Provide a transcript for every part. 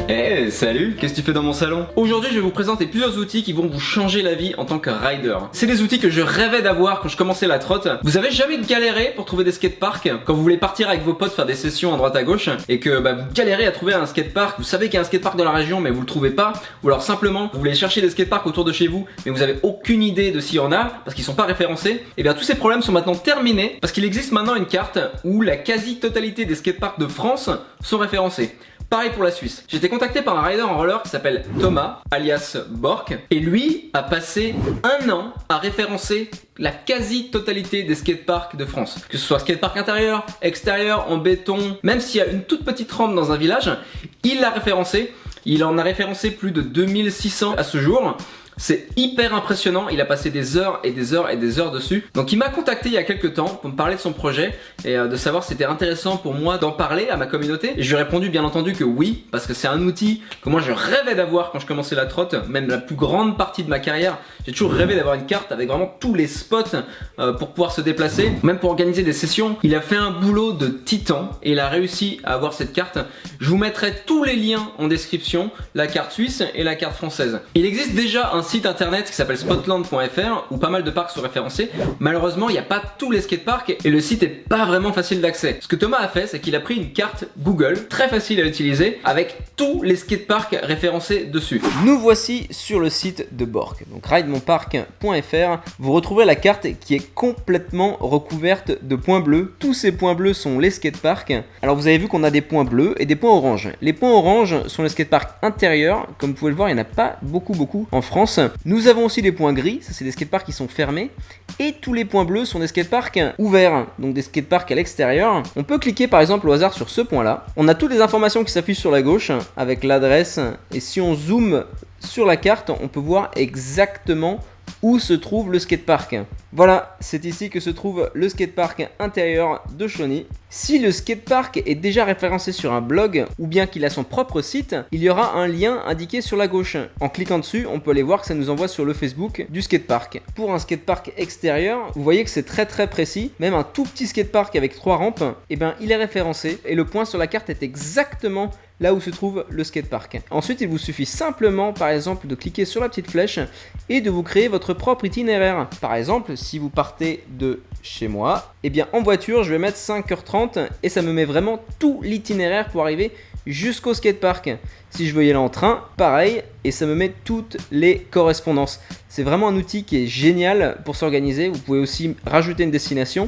Hey, salut, qu'est-ce que tu fais dans mon salon? Aujourd'hui, je vais vous présenter plusieurs outils qui vont vous changer la vie en tant que rider. C'est des outils que je rêvais d'avoir quand je commençais la trotte. Vous avez jamais galéré pour trouver des skateparks quand vous voulez partir avec vos potes faire des sessions à droite à gauche et que vous galérez à trouver un skatepark, vous savez qu'il y a un skatepark dans la région mais vous le trouvez pas, ou alors simplement vous voulez chercher des skateparks autour de chez vous mais vous avez aucune idée de s'il y en a parce qu'ils sont pas référencés. Et bien tous ces problèmes sont maintenant terminés parce qu'il existe maintenant une carte où la quasi-totalité des skateparks de France sont référencés. Pareil pour la Suisse. J'ai été contacté par un rider en roller qui s'appelle Thomas, alias Bork, et lui a passé un an à référencer la quasi-totalité des skateparks de France. Que ce soit skatepark intérieur, extérieur, en béton, même s'il y a une toute petite rampe dans un village, il l'a référencé. Il en a référencé plus de 2600 à ce jour. C'est hyper impressionnant, il a passé des heures et des heures et des heures dessus. Donc il m'a contacté il y a quelques temps pour me parler de son projet et de savoir si c'était intéressant pour moi d'en parler à ma communauté. Et je lui ai répondu bien entendu que oui, parce que c'est un outil que moi je rêvais d'avoir quand je commençais la trotte, même la plus grande partie de ma carrière. J'ai toujours rêvé d'avoir une carte avec vraiment tous les spots pour pouvoir se déplacer, même pour organiser des sessions. Il a fait un boulot de titan et il a réussi à avoir cette carte. Je vous mettrai tous les liens en description, la carte suisse et la carte française. Il existe déjà un site internet qui s'appelle spotland.fr où pas mal de parcs sont référencés. Malheureusement, il n'y a pas tous les skateparks et le site est pas vraiment facile d'accès. Ce que Thomas a fait, c'est qu'il a pris une carte Google, très facile à utiliser, avec tous les skateparks référencés dessus. Nous voici sur le site de Bork, donc ridemonpark.fr. Vous retrouverez la carte qui est complètement recouverte de points bleus. Tous ces points bleus sont les skateparks. Alors vous avez vu qu'on a des points bleus et des points oranges. Les points oranges sont les skateparks intérieurs. Comme vous pouvez le voir, il n'y en a pas beaucoup en France. Nous avons aussi des points gris, ça c'est des skateparks qui sont fermés. Et tous les points bleus sont des skateparks ouverts, donc des skateparks à l'extérieur. On peut cliquer par exemple au hasard sur ce point là. On a toutes les informations qui s'affichent sur la gauche avec l'adresse. Et si on zoome sur la carte, on peut voir exactement où se trouve le skatepark. Voilà, c'est ici que se trouve le skatepark intérieur de Chauny. Si le skatepark est déjà référencé sur un blog ou bien qu'il a son propre site, il y aura un lien indiqué sur la gauche. En cliquant dessus, on peut aller voir que ça nous envoie sur le Facebook du skatepark. Pour un skatepark extérieur, vous voyez que c'est très précis. Même un tout petit skatepark avec 3 rampes, il est référencé et le point sur la carte est exactement là où se trouve le skatepark. Ensuite, il vous suffit simplement, par exemple, de cliquer sur la petite flèche et de vous créer votre propre itinéraire. Par exemple, si vous partez de chez moi, en voiture, je vais mettre 5h30 et ça me met vraiment tout l'itinéraire pour arriver jusqu'au skatepark. Si je veux y aller en train, pareil, et ça me met toutes les correspondances. C'est vraiment un outil qui est génial pour s'organiser. Vous pouvez aussi rajouter une destination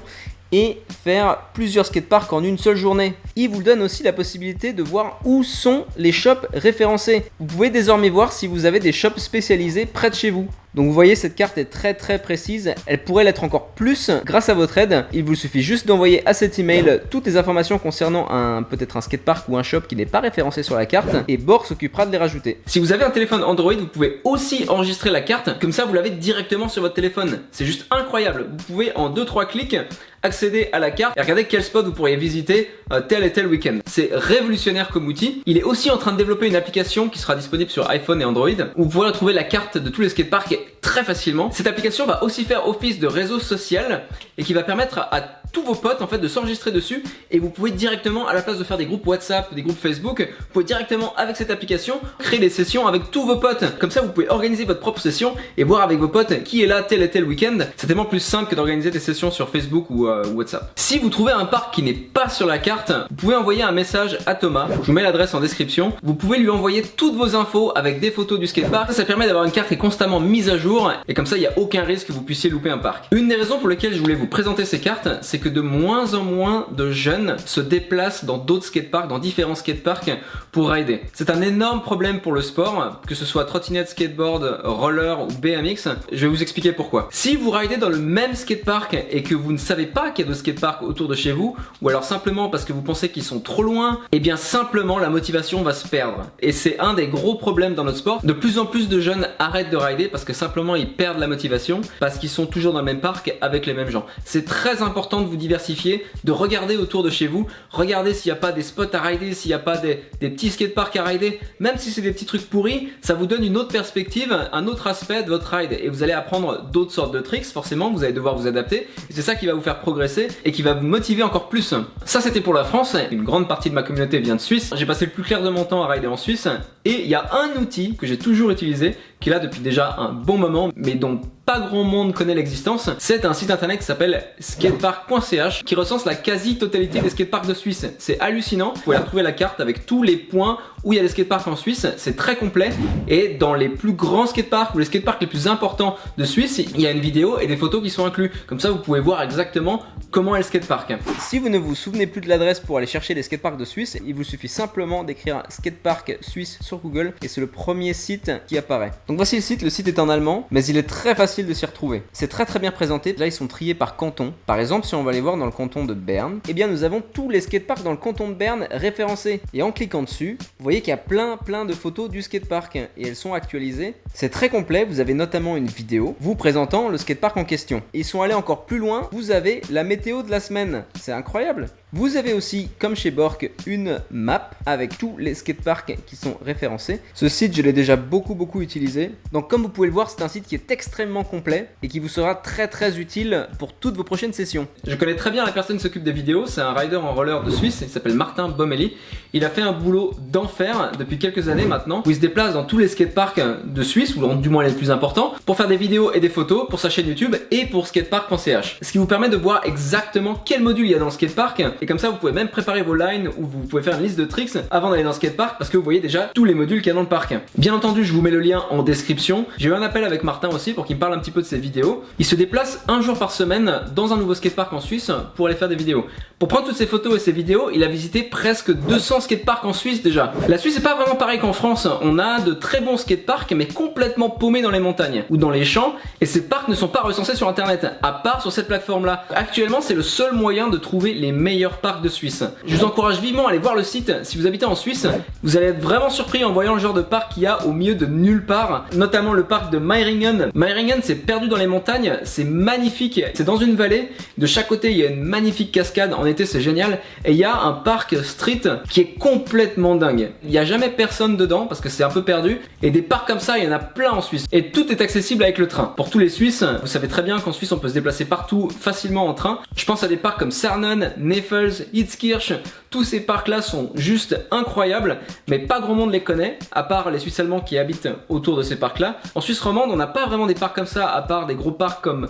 et faire plusieurs skateparks en une seule journée. Il vous donne aussi la possibilité de voir où sont les shops référencés. Vous pouvez désormais voir si vous avez des shops spécialisés près de chez vous. Donc vous voyez, cette carte est très précise, elle pourrait l'être encore plus grâce à votre aide. Il vous suffit juste d'envoyer à cet email toutes les informations concernant peut-être un skatepark ou un shop qui n'est pas référencé sur la carte et Bork s'occupera de les rajouter. Si vous avez un téléphone Android, vous pouvez aussi enregistrer la carte, comme ça vous l'avez directement sur votre téléphone. C'est juste incroyable, vous pouvez en 2-3 clics accéder à la carte et regarder quel spot vous pourriez visiter tel et tel week-end. C'est révolutionnaire comme outil. Il est aussi en train de développer une application qui sera disponible sur iPhone et Android où vous pourrez retrouver la carte de tous les skateparks très facilement. Cette application va aussi faire office de réseau social et qui va permettre à tous vos potes de s'enregistrer dessus et vous pouvez directement, à la place de faire des groupes WhatsApp, des groupes Facebook, vous pouvez directement avec cette application créer des sessions avec tous vos potes. Comme ça vous pouvez organiser votre propre session et voir avec vos potes qui est là tel et tel week-end. C'est tellement plus simple que d'organiser des sessions sur Facebook ou WhatsApp. Si vous trouvez un parc qui n'est pas sur la carte, vous pouvez envoyer un message à Thomas. Je vous mets l'adresse en description. Vous pouvez lui envoyer toutes vos infos avec des photos du skatepark. Ça permet d'avoir une carte qui est constamment mise à jour et comme ça il n'y a aucun risque que vous puissiez louper un parc. Une des raisons pour lesquelles je voulais vous présenter ces cartes, c'est que de moins en moins de jeunes se déplacent dans d'autres skateparks, dans différents skateparks pour rider. C'est un énorme problème pour le sport, que ce soit trottinette, skateboard, roller ou BMX. Je vais vous expliquer pourquoi. Si vous ridez dans le même skatepark et que vous ne savez pas qu'il y a de skateparks autour de chez vous, ou alors simplement parce que vous pensez qu'ils sont trop loin, et bien simplement la motivation va se perdre. Et c'est un des gros problèmes dans notre sport. De plus en plus de jeunes arrêtent de rider parce que simplement ils perdent la motivation, parce qu'ils sont toujours dans le même parc avec les mêmes gens. C'est très important de vous diversifier, de regarder autour de chez vous, regardez s'il n'y a pas des spots à rider, s'il n'y a pas des petits skateparks à rider, même si c'est des petits trucs pourris, ça vous donne une autre perspective, un autre aspect de votre ride et vous allez apprendre d'autres sortes de tricks, forcément vous allez devoir vous adapter et c'est ça qui va vous faire progresser et qui va vous motiver encore plus. Ça c'était pour la France, une grande partie de ma communauté vient de Suisse, j'ai passé le plus clair de mon temps à rider en Suisse et il y a un outil que j'ai toujours utilisé, qui est là depuis déjà un bon moment mais dont pas grand monde connaît l'existence. C'est un site internet qui s'appelle skatepark.ch qui recense la quasi-totalité des skateparks de Suisse. C'est hallucinant, vous pouvez retrouver la carte avec tous les points où il y a des skateparks en Suisse, c'est très complet et dans les plus grands skateparks ou les skateparks les plus importants de Suisse, il y a une vidéo et des photos qui sont inclus. Comme ça vous pouvez voir exactement comment est le skatepark. Si vous ne vous souvenez plus de l'adresse pour aller chercher les skateparks de Suisse, il vous suffit simplement d'écrire skatepark suisse sur Google et c'est le premier site qui apparaît. Donc voici le site est en allemand mais il est très facile de s'y retrouver. C'est très bien présenté, là ils sont triés par canton. Par exemple si on va aller voir dans le canton de Berne, eh bien nous avons tous les skateparks dans le canton de Berne référencés. Et en cliquant dessus, vous voyez qu'il y a plein de photos du skatepark et elles sont actualisées. C'est très complet, vous avez notamment une vidéo vous présentant le skatepark en question. Ils sont allés encore plus loin, vous avez la météo de la semaine. C'est incroyable. Vous avez aussi, comme chez Bork, une map avec tous les skateparks qui sont référencés. Ce site, je l'ai déjà beaucoup utilisé. Donc comme vous pouvez le voir, c'est un site qui est extrêmement complet et qui vous sera très utile pour toutes vos prochaines sessions. Je connais très bien la personne qui s'occupe des vidéos, c'est un rider en roller de Suisse, il s'appelle Martin Bomelli. Il a fait un boulot d'enfer depuis quelques années maintenant, où il se déplace dans tous les skateparks de Suisse, ou du moins les plus importants, pour faire des vidéos et des photos pour sa chaîne YouTube et pour skatepark.ch. Ce qui vous permet de voir exactement quel module il y a dans le skatepark. Et comme ça, vous pouvez même préparer vos lines ou vous pouvez faire une liste de tricks avant d'aller dans le skatepark parce que vous voyez déjà tous les modules qu'il y a dans le parc. Bien entendu, je vous mets le lien en description. J'ai eu un appel avec Martin aussi pour qu'il me parle un petit peu de ses vidéos. Il se déplace un jour par semaine dans un nouveau skatepark en Suisse pour aller faire des vidéos. Pour prendre toutes ces photos et ces vidéos, il a visité presque 200 skateparks en Suisse déjà. La Suisse c'est pas vraiment pareil qu'en France. On a de très bons skateparks mais complètement paumés dans les montagnes ou dans les champs et ces parcs ne sont pas recensés sur internet à part sur cette plateforme là. Actuellement, c'est le seul moyen de trouver les meilleurs parcs de Suisse. Je vous encourage vivement à aller voir le site. Si vous habitez en Suisse, vous allez être vraiment surpris en voyant le genre de parc qu'il y a au milieu de nulle part, notamment le parc de Meiringen. Meiringen, c'est perdu dans les montagnes, c'est magnifique, c'est dans une vallée, de chaque côté il y a une magnifique cascade, en été c'est génial, et il y a un parc street qui est complètement dingue. Il n'y a jamais personne dedans parce que c'est un peu perdu, et des parcs comme ça il y en a plein en Suisse, et tout est accessible avec le train. Pour tous les Suisses, vous savez très bien qu'en Suisse on peut se déplacer partout facilement en train. Je pense à des parcs comme Cernen, Neffels, Hitzkirch, tous ces parcs là sont juste incroyables, mais pas grand monde les connaît, à part les Suisses allemands qui habitent autour de ces parcs là. En Suisse romande on n'a pas vraiment des parcs comme ça, à part des gros parcs comme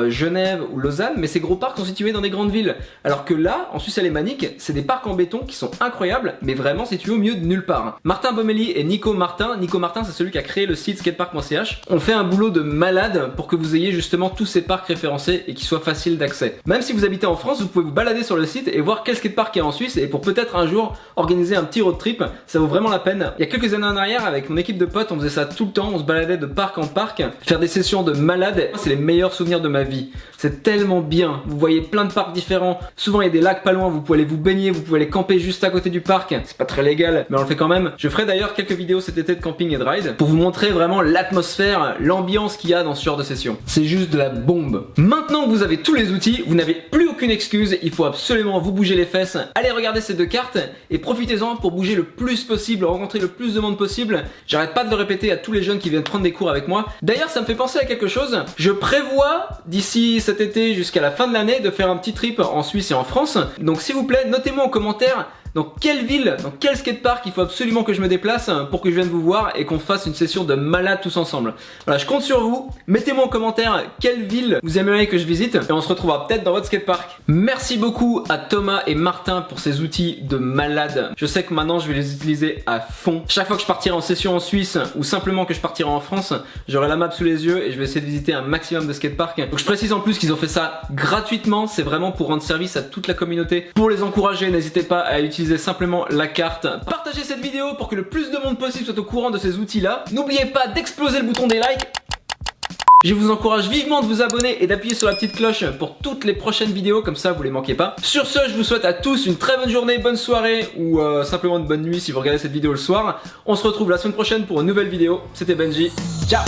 Genève ou Lausanne, mais ces gros parcs sont situés dans des grandes villes. Alors que là, en Suisse alémanique, c'est des parcs en béton qui sont incroyables, mais vraiment situés au milieu de nulle part. Martin Bomelli et Nico Martin c'est celui qui a créé le site skatepark.ch, ont fait un boulot de malade pour que vous ayez justement tous ces parcs référencés et qui soient faciles d'accès. Même si vous habitez en France, vous pouvez vous balader sur le site et voir quel skatepark il y a en Suisse, et pour peut-être un jour organiser un petit road trip, ça vaut vraiment la peine. Il y a quelques années en arrière, avec mon équipe de potes, on faisait ça tout le temps, on se baladait de parc en parc, faire des sessions de malade. C'est les meilleurs souvenirs de ma vie. C'est tellement bien, vous voyez plein de parcs différents, souvent il y a des lacs pas loin, vous pouvez aller vous baigner, vous pouvez aller camper juste à côté du parc, c'est pas très légal mais on le fait quand même. Je ferai d'ailleurs quelques vidéos cet été de camping et de ride pour vous montrer vraiment l'atmosphère, l'ambiance qu'il y a dans ce genre de session. C'est juste de la bombe. Maintenant que vous avez tous les outils, vous n'avez plus aucune excuse, il faut absolument vous bouger les fesses, allez regarder ces deux cartes et profitez-en pour bouger le plus possible, rencontrer le plus de monde possible. J'arrête pas de le répéter à tous les jeunes qui viennent prendre des cours avec moi. D'ailleurs ça me fait penser à quelque chose, je prévois d'ici cet été jusqu'à la fin de l'année de faire un petit trip en Suisse et en France. Donc s'il vous plaît, notez-moi en commentaire dans quelle ville, dans quel skatepark il faut absolument que je me déplace pour que je vienne vous voir et qu'on fasse une session de malade tous ensemble. Voilà, je compte sur vous. Mettez-moi en commentaire quelle ville vous aimeriez que je visite et on se retrouvera peut-être dans votre skatepark. Merci beaucoup à Thomas et Martin pour ces outils de malade. Je sais que maintenant je vais les utiliser à fond. Chaque fois que je partirai en session en Suisse ou simplement que je partirai en France, j'aurai la map sous les yeux et je vais essayer de visiter un maximum de skateparks. Donc je précise en plus qu'ils ont fait ça gratuitement. C'est vraiment pour rendre service à toute la communauté. Pour les encourager, n'hésitez pas à utiliser simplement la carte. Partagez cette vidéo pour que le plus de monde possible soit au courant de ces outils là. N'oubliez pas d'exploser le bouton des likes. Je vous encourage vivement de vous abonner et d'appuyer sur la petite cloche pour toutes les prochaines vidéos, comme ça vous les manquez pas. Sur ce, je vous souhaite à tous une très bonne journée, bonne soirée ou simplement une bonne nuit si vous regardez cette vidéo le soir. On se retrouve la semaine prochaine pour une nouvelle vidéo. C'était Benji. Ciao.